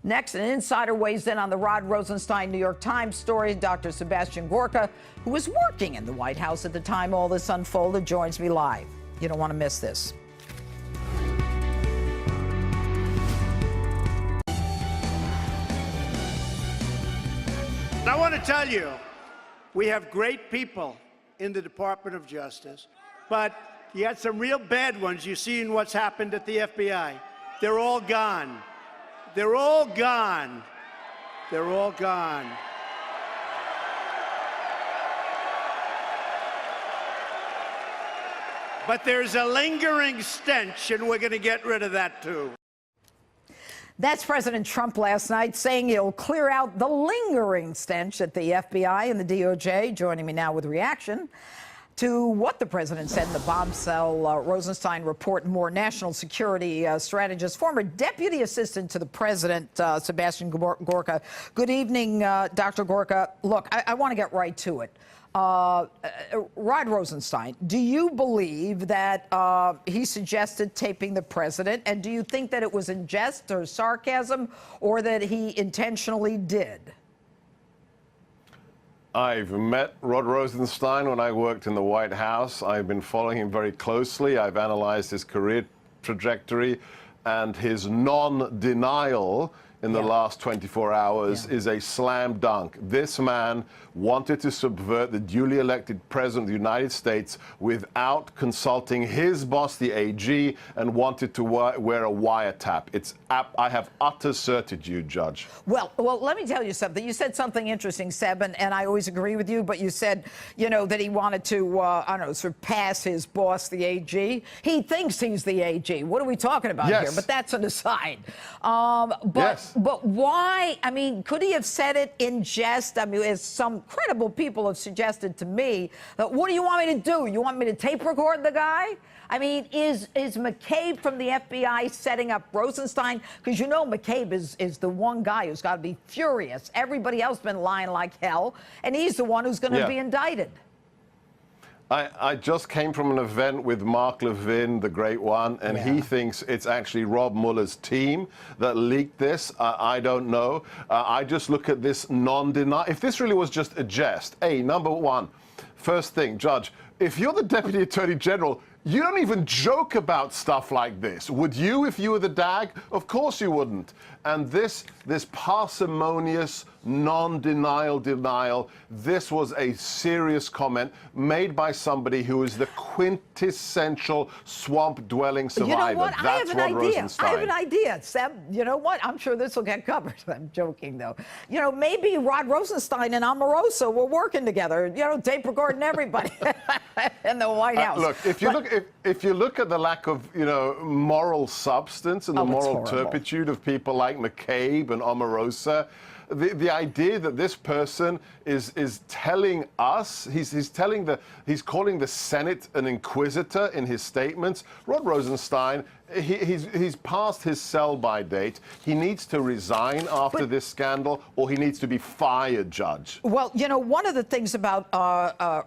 Next, an insider weighs in on the Rod Rosenstein New York Times story. Dr. Sebastian Gorka, who was working in the White House at the time all this unfolded, joins me live. You don't want to miss this. I want to tell you, we have great people in the Department of Justice, but you got some real bad ones. You've seen what's happened at the FBI. They're all gone. They're all gone. They're all gone. But there's a lingering stench, and we're going to get rid of that, too. That's President Trump last night saying he'll clear out the lingering stench at the FBI and the DOJ. Joining me now with reaction to what the president said in the bombshell Rosenstein report and more, national security strategist, former deputy assistant to the president, Sebastian Gorka. Good evening, Dr. Gorka. Look, I want to get right to it. Rod Rosenstein, do you believe that he suggested taping the president? And do you think that it was in jest or sarcasm, or that he intentionally did? I've met Rod Rosenstein when I worked in the White House. I've been following him very closely. I've analyzed his career trajectory, and his non-denial in the last 24 hours is a slam dunk. This man wanted to subvert the duly elected president of the United States without consulting his boss, the AG, and wanted to wear a wiretap. I have utter certitude, Judge. Well, let me tell you something. You said something interesting, Seb, and I always agree with you, but you said, you know, that he wanted to, I don't know, surpass his boss, the AG. He thinks he's the AG. What are we talking about here? But that's an aside. But why? I mean, could he have said it in jest? I mean, as some credible people have suggested to me, that what do you want me to do? You want me to tape record the guy? I mean, is McCabe from the FBI setting up Rosenstein? Because you know McCabe is the one guy who's got to be furious. Everybody else been lying like hell, and he's the one who's going to be indicted. I just came from an event with Mark Levin, the great one, and he thinks it's actually Rob Mueller's team that leaked this. I don't know. I just look at this non-denial. If this really was just a jest, number one, first thing, Judge, if you're the Deputy Attorney General, you don't even joke about stuff like this. Would you if you were the DAG? Of course you wouldn't. And this parsimonious, non-denial denial, this was a serious comment made by somebody who is the quintessential swamp-dwelling survivor. You know what? That's Rod Rosenstein. I have an idea, Seb. You know what? I'm sure this will get covered. I'm joking, though. You know, maybe Rod Rosenstein and Omarosa were working together, you know, tape recording everybody in the White House. Look, if you look at the lack of, you know, moral substance and the moral turpitude of people like McCabe and Omarosa, the idea that this person is telling us, he's calling the Senate an inquisitor in his statements. Rod Rosenstein, he's past his sell-by date. He needs to resign after this scandal, or he needs to be fired, Judge. Well, you know, one of the things about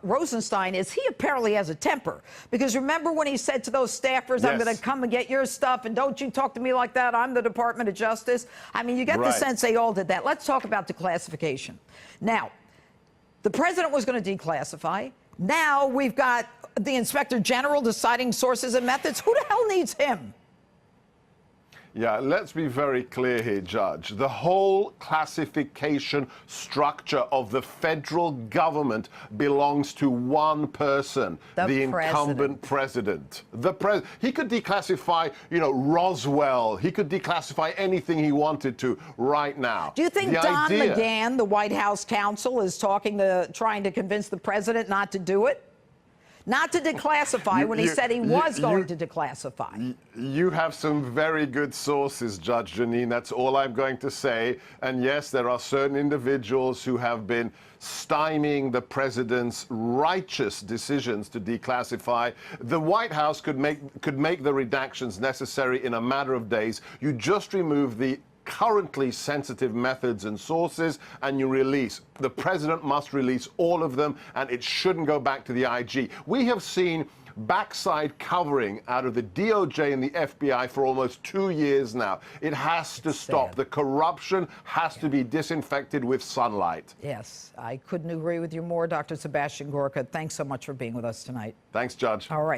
Rosenstein is he apparently has a temper. Because remember when he said to those staffers, I'm going to come and get your stuff, and don't you talk to me like that, I'm the Department of Justice. I mean, you get the sense they all did that. Let's talk about declassification. Now, the president was going to declassify. Now we've got the Inspector General deciding sources and methods. Who the hell needs him? Yeah, let's be very clear here, Judge. The whole classification structure of the federal government belongs to one person, the incumbent president. He could declassify, you know, Roswell. He could declassify anything he wanted to right now. Do you think Don McGahn, the White House counsel, is trying to convince the president not to do it? Not to declassify when he said he was going to declassify. You have some very good sources, Judge Janine. That's all I'm going to say. And yes, there are certain individuals who have been stymieing the president's righteous decisions to declassify. The White House could make the redactions necessary in a matter of days. You just remove the currently sensitive methods and sources, and you release. The president must release all of them, and it shouldn't go back to the IG. We have seen backside covering out of the DOJ and the FBI for almost 2 years now. It has to stop. sad. The corruption has to be disinfected with sunlight. Yes, I couldn't agree with you more, Dr. Sebastian Gorka. Thanks so much for being with us tonight. Thanks, Judge. All right.